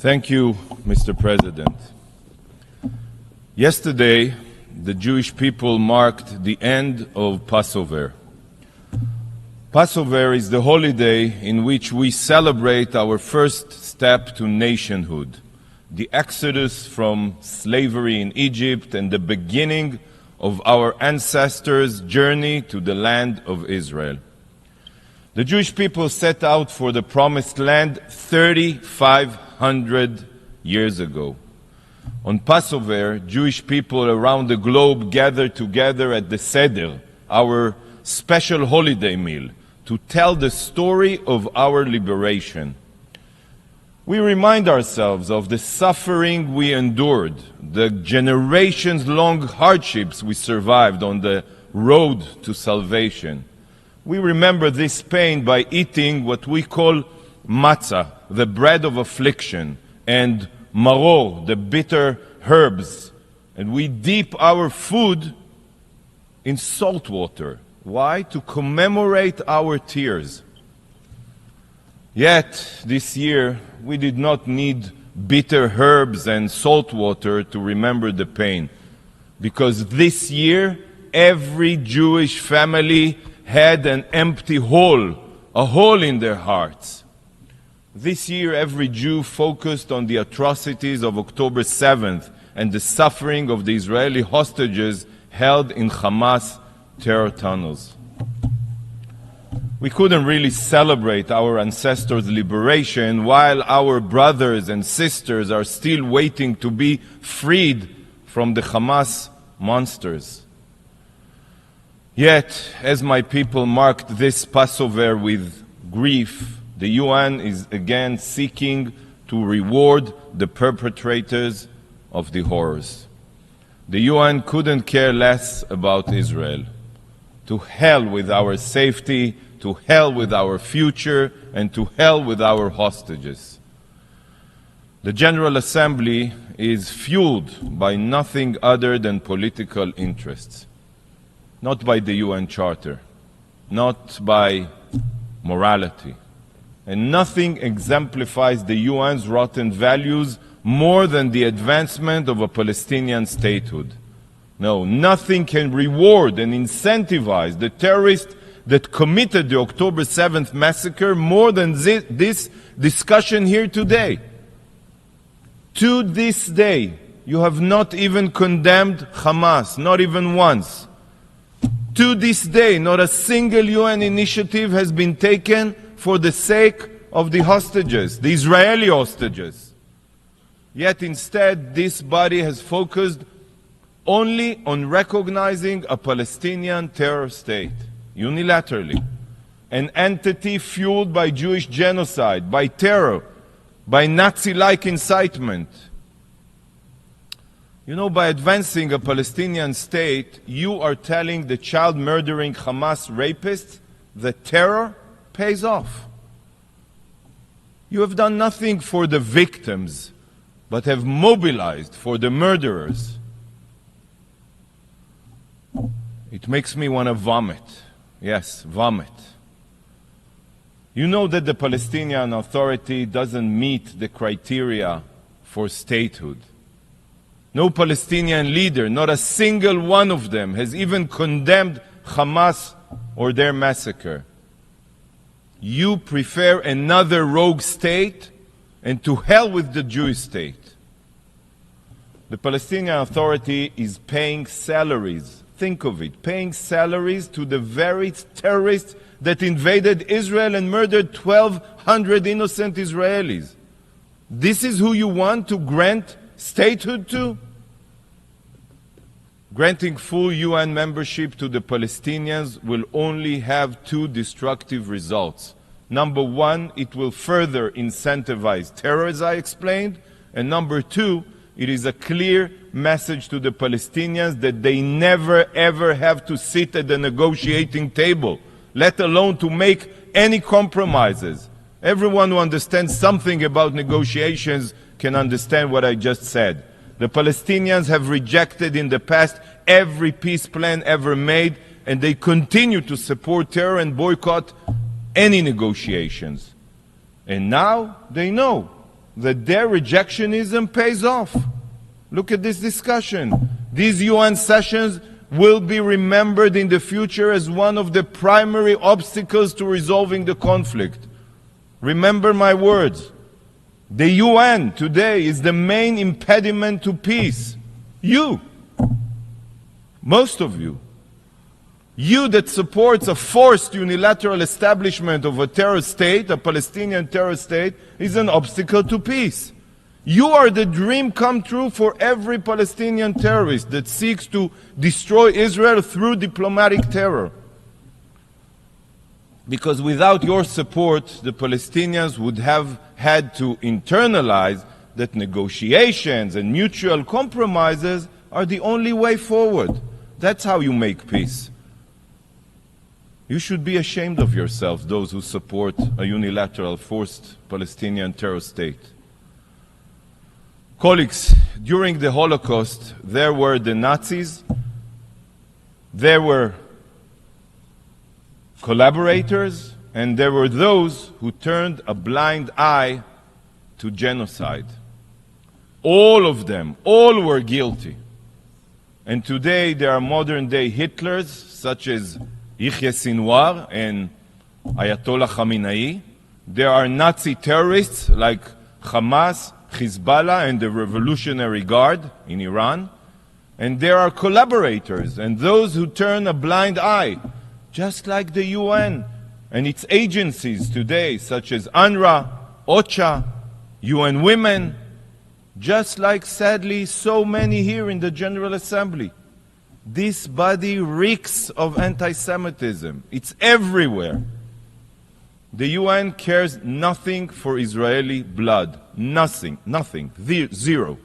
Thank you, Mr. President. Yesterday, the Jewish people marked the end of Passover. Passover is the holiday in which we celebrate our first step to nationhood, the exodus from slavery in Egypt and the beginning of our ancestors' journey to the land of Israel. The Jewish people set out for the Promised Land 3,500 years ago. On Passover, Jewish people around the globe gathered together at the Seder, our special holiday meal, to tell the story of our liberation. We remind ourselves of the suffering we endured, the generations-long hardships we survived on the road to salvation. We remember this pain by eating what we call matzah, the bread of affliction, and maror, the bitter herbs. And we dip our food in salt water. Why? To commemorate our tears. Yet, this year, we did not need bitter herbs and salt water to remember the pain. Because this year, every Jewish family had an empty hole, a hole in their hearts. This year, every Jew focused on the atrocities of October 7th and the suffering of the Israeli hostages held in Hamas terror tunnels. We couldn't really celebrate our ancestors' liberation while our brothers and sisters are still waiting to be freed from the Hamas monsters. Yet, as my people marked this Passover with grief, the UN is again seeking to reward the perpetrators of the horrors. The UN couldn't care less about Israel. To hell with our safety, to hell with our future, and to hell with our hostages. The General Assembly is fueled by nothing other than political interests. Not by the UN Charter, not by morality. And nothing exemplifies the UN's rotten values more than the advancement of a Palestinian statehood. No, nothing can reward and incentivize the terrorists that committed the October 7th massacre more than this discussion here today. To this day, you have not even condemned Hamas, not even once. To this day, not a single UN initiative has been taken for the sake of the hostages, the Israeli hostages. Yet instead, this body has focused only on recognizing a Palestinian terror state, unilaterally, an entity fueled by Jewish genocide, by terror, by Nazi-like incitement. You know, by advancing a Palestinian state, you are telling the child-murdering Hamas rapists that terror pays off. You have done nothing for the victims, but have mobilized for the murderers. It makes me want to vomit. Yes, vomit. You know that the Palestinian Authority doesn't meet the criteria for statehood. No Palestinian leader, not a single one of them, has even condemned Hamas or their massacre. You prefer another rogue state, and to hell with the Jewish state. The Palestinian Authority is paying salaries, think of it, paying salaries to the very terrorists that invaded Israel and murdered 1,200 innocent Israelis. This is who you want to grant statehood to? Granting full UN membership to the Palestinians will only have two destructive results. Number one, it will further incentivize terror, as I explained. And number two, it is a clear message to the Palestinians that they never ever have to sit at the negotiating table, let alone to make any compromises. Everyone who understands something about negotiations can understand what I just said. The Palestinians have rejected in the past every peace plan ever made, and they continue to support terror and boycott any negotiations. And now they know that their rejectionism pays off. Look at this discussion. These UN sessions will be remembered in the future as one of the primary obstacles to resolving the conflict. Remember my words. The UN today is the main impediment to peace. You, most of you, you that supports a forced unilateral establishment of a terror state, a Palestinian terror state, is an obstacle to peace. You are the dream come true for every Palestinian terrorist that seeks to destroy Israel through diplomatic terror. Because without your support, the Palestinians would have had to internalize that negotiations and mutual compromises are the only way forward. That's how you make peace. You should be ashamed of yourselves, those who support a unilateral, forced Palestinian terror state. Colleagues, during the Holocaust, there were the Nazis, there were collaborators, and there were those who turned a blind eye to genocide. All of them, all were guilty. And today there are modern-day Hitlers, such as Yahya Sinwar and Ayatollah Khamenei. There are Nazi terrorists like Hamas, Hezbollah, and the Revolutionary Guard in Iran. And there are collaborators and those who turn a blind eye, just like the UN and its agencies today, such as UNRWA, OCHA, UN Women, just like, sadly, so many here in the General Assembly. This body reeks of anti-Semitism. It's everywhere. The UN cares nothing for Israeli blood. Nothing. Zero.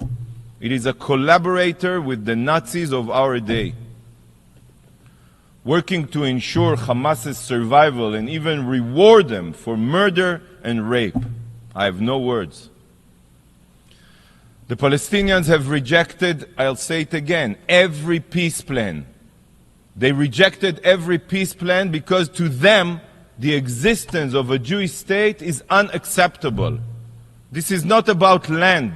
It is a collaborator with the Nazis of our day, working to ensure Hamas's survival and even reward them for murder and rape. I have no words. The Palestinians have rejected, I'll say it again, every peace plan. They rejected every peace plan because to them, the existence of a Jewish state is unacceptable. This is not about land.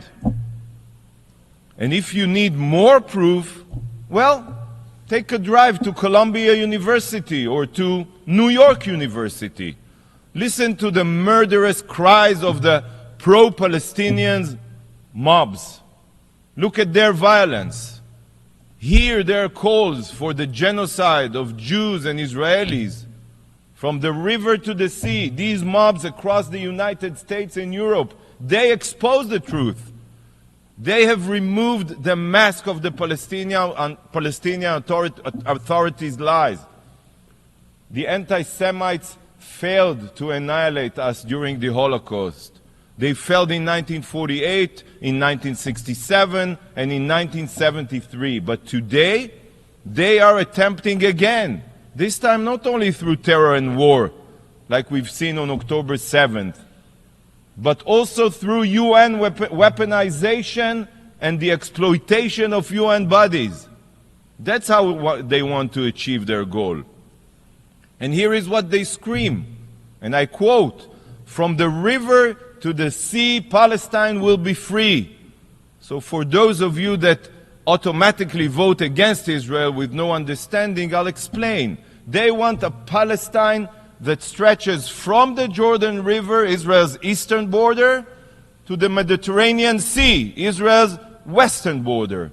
And if you need more proof, well, take a drive to Columbia University or to New York University. Listen to the murderous cries of the pro-Palestinians mobs. Look at their violence. Hear their calls for the genocide of Jews and Israelis. From the river to the sea, these mobs across the United States and Europe, they expose the truth. They have removed the mask of the Palestinian authorities' lies. The anti-Semites failed to annihilate us during the Holocaust. They failed in 1948, in 1967, and in 1973. But today, they are attempting again. This time not only through terror and war, like we've seen on October 7th, but also through UN weaponization and the exploitation of UN bodies. That's how they want to achieve their goal. And here is what they scream, and I quote, "From the river to the sea, Palestine will be free." So for those of you that automatically vote against Israel with no understanding, I'll explain. They want a Palestine that stretches from the Jordan River, Israel's eastern border, to the Mediterranean Sea, Israel's western border.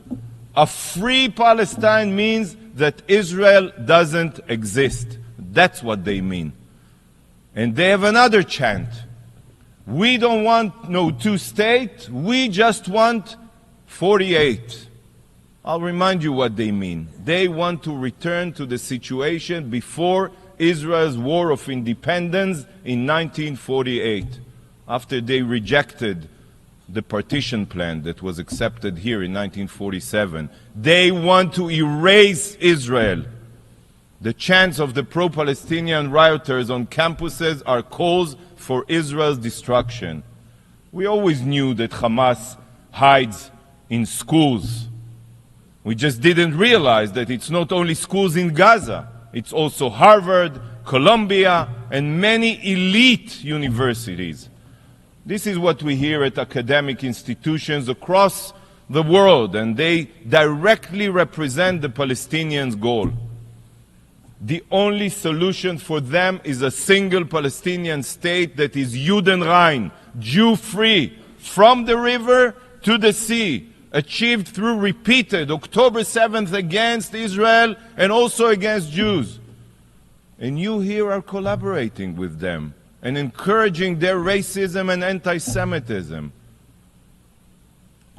A free Palestine means that Israel doesn't exist. That's what they mean. And they have another chant. We don't want no two-state, we just want 48. I'll remind you what they mean. They want to return to the situation before Israel's War of Independence in 1948, after they rejected the partition plan that was accepted here in 1947. They want to erase Israel. The chants of the pro-Palestinian rioters on campuses are calls for Israel's destruction. We always knew that Hamas hides in schools. We just didn't realize that it's not only schools in Gaza, it's also Harvard, Columbia, and many elite universities. This is what we hear at academic institutions across the world, and they directly represent the Palestinians' goal. The only solution for them is a single Palestinian state that is Judenrein, Jew-free, from the river to the sea, achieved through repeated October 7th against Israel and also against Jews. And you here are collaborating with them and encouraging their racism and anti-Semitism.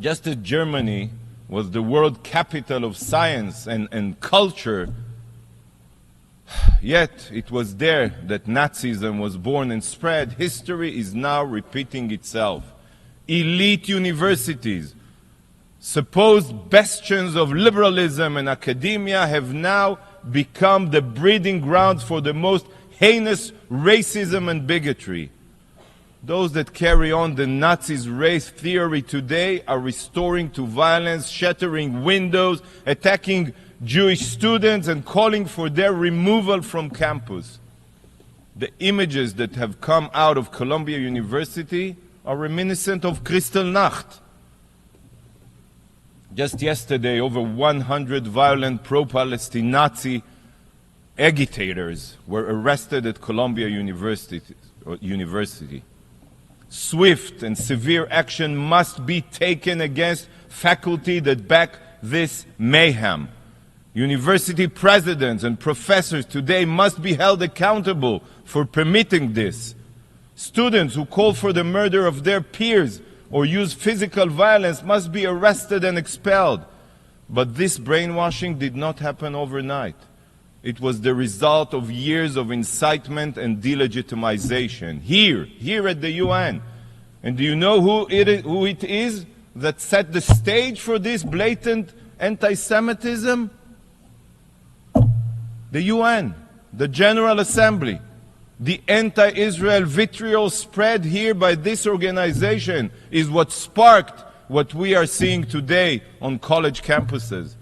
Just as Germany was the world capital of science and culture, yet it was there that Nazism was born and spread. History is now repeating itself. Elite universities, supposed bastions of liberalism and academia, have now become the breeding grounds for the most heinous racism and bigotry. Those that carry on the Nazis' race theory today are restoring to violence, shattering windows, attacking Jewish students, and calling for their removal from campus. The images that have come out of Columbia University are reminiscent of Kristallnacht. Just yesterday, over 100 violent pro-Palestine Nazi agitators were arrested at Columbia University. Swift and severe action must be taken against faculty that back this mayhem. University presidents and professors today must be held accountable for permitting this. Students who call for the murder of their peers or use physical violence must be arrested and expelled. But this brainwashing did not happen overnight. It was the result of years of incitement and delegitimization here at the UN. And do you know who it is that set the stage for this blatant anti-Semitism? The UN, the General Assembly. The anti-Israel vitriol spread here by this organization is what sparked what we are seeing today on college campuses.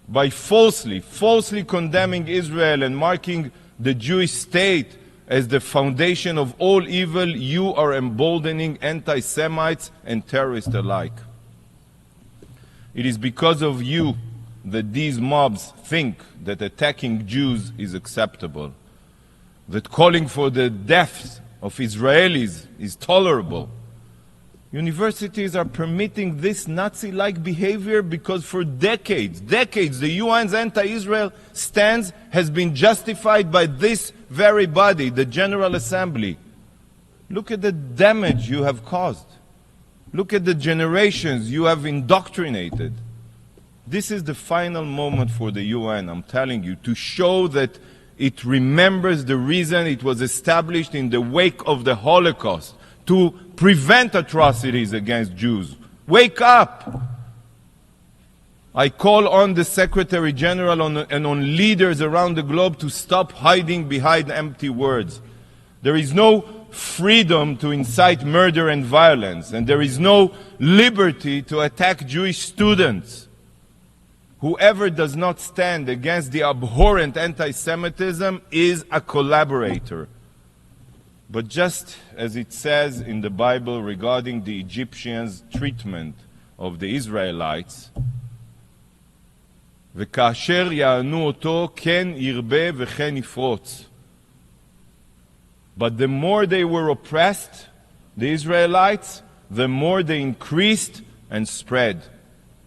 By falsely condemning Israel and marking the Jewish state as the foundation of all evil, you are emboldening anti-Semites and terrorists alike. It is because of you that these mobs think that attacking Jews is acceptable, that calling for the deaths of Israelis is tolerable. Universities are permitting this Nazi-like behavior because for decades, the UN's anti-Israel stance has been justified by this very body, the General Assembly. Look at the damage you have caused. Look at the generations you have indoctrinated. This is the final moment for the UN, I'm telling you, to show that it remembers the reason it was established in the wake of the Holocaust, to prevent atrocities against Jews. Wake up! I call on the Secretary General and on leaders around the globe to stop hiding behind empty words. There is no freedom to incite murder and violence, and there is no liberty to attack Jewish students. Whoever does not stand against the abhorrent anti-Semitism is a collaborator. But just as it says in the Bible regarding the Egyptians' treatment of the Israelites, וכאשר יענו אותו כן ירבה וכן יפרוץ. But the more they were oppressed, the Israelites, the more they increased and spread.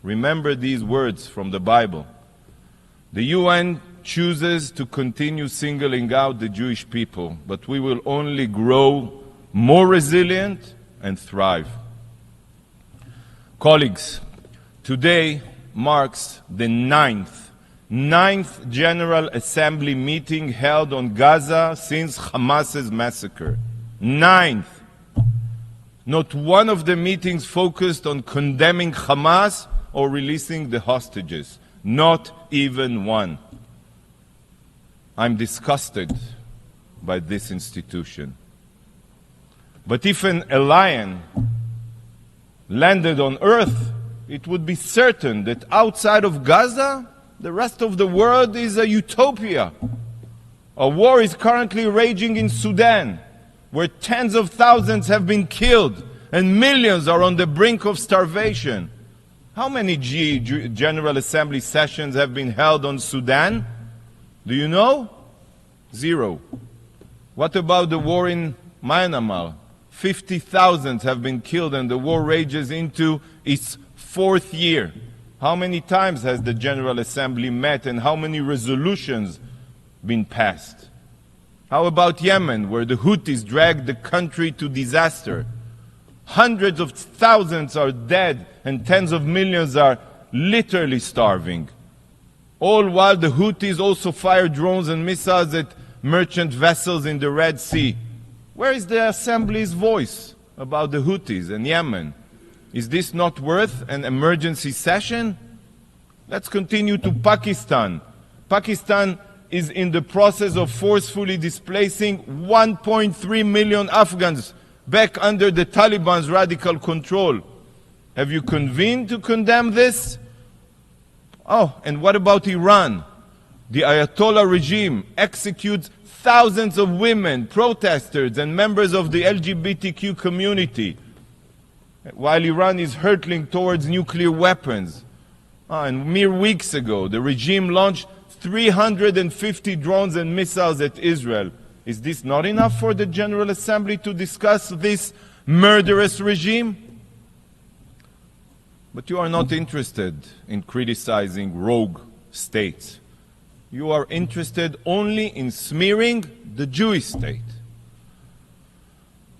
Remember these words from the Bible. The UN chooses to continue singling out the Jewish people, but we will only grow more resilient and thrive. Colleagues, today marks the ninth General Assembly meeting held on Gaza since Hamas's massacre. Ninth. Not one of the meetings focused on condemning Hamas or releasing the hostages. Not even one. I'm disgusted by this institution. But if a lion landed on earth, it would be certain that outside of Gaza, the rest of the world is a utopia. A war is currently raging in Sudan. where tens of thousands have been killed and millions are on the brink of starvation. How many General Assembly sessions have been held on Sudan? Do you know? 0. What about the war in Myanmar? 50,000 have been killed and the war rages into its 4th year. How many times has the General Assembly met and how many resolutions been passed? How about Yemen, where the Houthis dragged the country to disaster? Hundreds of thousands are dead and tens of millions are literally starving. All while the Houthis also fire drones and missiles at merchant vessels in the Red Sea. Where is the Assembly's voice about the Houthis and Yemen? Is this not worth an emergency session? Let's continue to Pakistan. Pakistan is in the process of forcefully displacing 1.3 million Afghans back under the Taliban's radical control. Have you convened to condemn this? Oh, and what about Iran? The Ayatollah regime executes thousands of women, protesters, and members of the LGBTQ community, while Iran is hurtling towards nuclear weapons. And mere weeks ago, the regime launched 350 drones and missiles at Israel. Is this not enough for the General Assembly to discuss this murderous regime? But you are not interested in criticizing rogue states. You are interested only in smearing the Jewish state.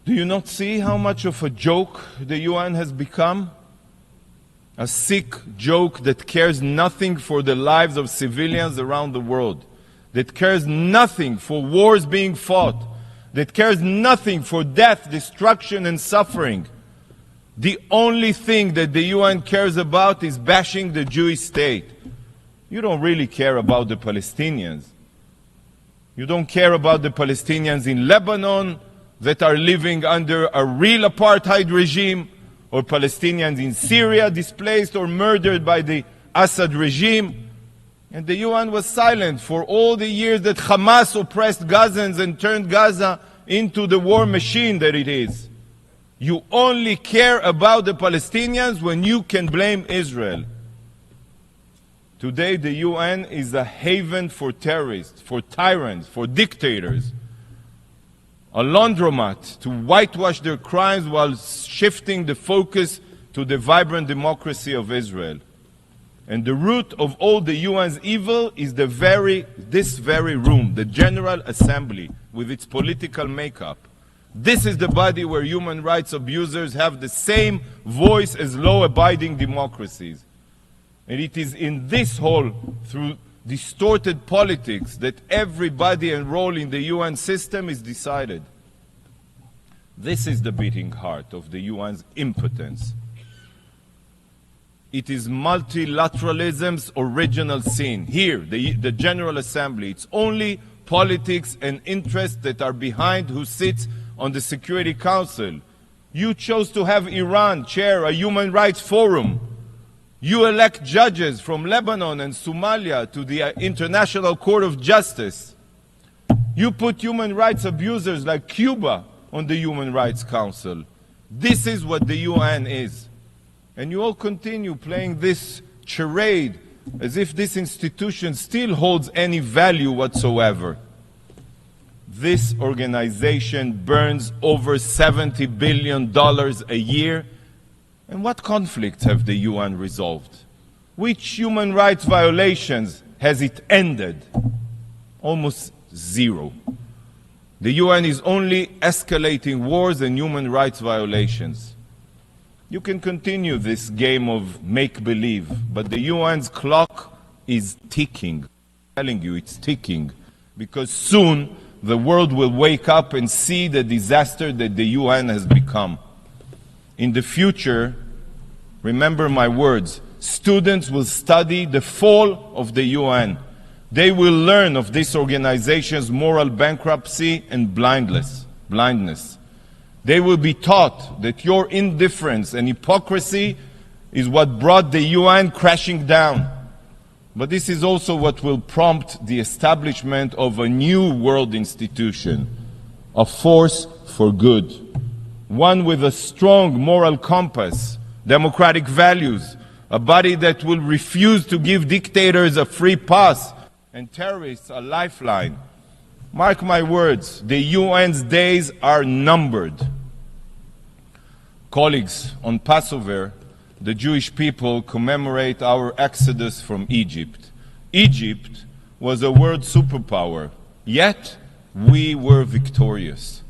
Do you not see how much of a joke the UN has become? A sick joke that cares nothing for the lives of civilians around the world, that cares nothing for wars being fought, that cares nothing for death, destruction, and suffering. The only thing that the UN cares about is bashing the Jewish state. You don't really care about the Palestinians. You don't care about the Palestinians in Lebanon that are living under a real apartheid regime, or Palestinians in Syria displaced or murdered by the Assad regime. And the UN was silent for all the years that Hamas oppressed Gazans and turned Gaza into the war machine that it is. You only care about the Palestinians when you can blame Israel. Today the UN is a haven for terrorists, for tyrants, for dictators. A laundromat to whitewash their crimes while shifting the focus to the vibrant democracy of Israel. And the root of all the UN's evil is this very room, the General Assembly, with its political makeup. This is the body where human rights abusers have the same voice as law-abiding democracies. And it is in this hall, through distorted politics, that everybody enrolled in the UN system is decided. This is the beating heart of the UN's impotence. It is multilateralism's original sin. Here, the General Assembly, it's only politics and interests that are behind who sits on the Security Council. You chose to have Iran chair a human rights forum. You elect judges from Lebanon and Somalia to the International Court of Justice. You put human rights abusers like Cuba on the Human Rights Council. This is what the UN is. And you all continue playing this charade as if this institution still holds any value whatsoever. This organization burns over $70 billion a year. And what conflicts have the UN resolved? Which human rights violations has it ended? Almost zero. The UN is only escalating wars and human rights violations. You can continue this game of make-believe, but the UN's clock is ticking. I'm telling you, it's ticking. Because soon the world will wake up and see the disaster that the UN has become. In the future, remember my words, students will study the fall of the UN. They will learn of this organization's moral bankruptcy and blindness. They will be taught that your indifference and hypocrisy is what brought the UN crashing down. But this is also what will prompt the establishment of a new world institution, a force for good. One with a strong moral compass, democratic values, a body that will refuse to give dictators a free pass and terrorists a lifeline. Mark my words, the UN's days are numbered. Colleagues, on Passover, the Jewish people commemorate our exodus from Egypt. Egypt was a world superpower, yet we were victorious.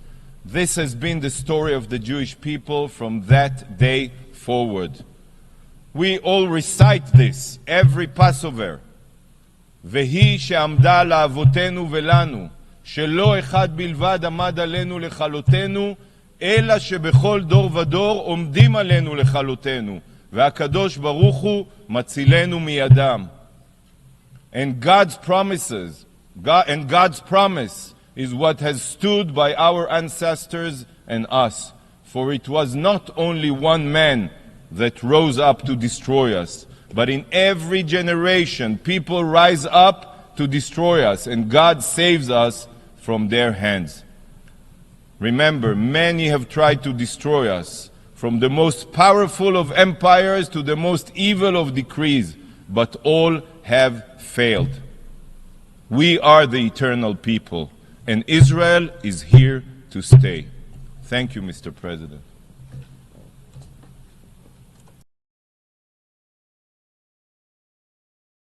This has been the story of the Jewish people from that day forward. We all recite this every Passover. והיא שעמדה לאבותינו ולנו, שלא אחד בלבד עמד עלינו לכלותנו, אלא שבכל דור ודור עומדים עלינו לכלותנו, והקדוש ברוך הוא מצילנו מידם. And God's promise is what has stood by our ancestors and us. For it was not only one man that rose up to destroy us, but in every generation people rise up to destroy us, and God saves us from their hands. Remember, many have tried to destroy us, from the most powerful of empires to the most evil of decrees, but all have failed. We are the eternal people, and Israel is here to stay. Thank you, Mr. President.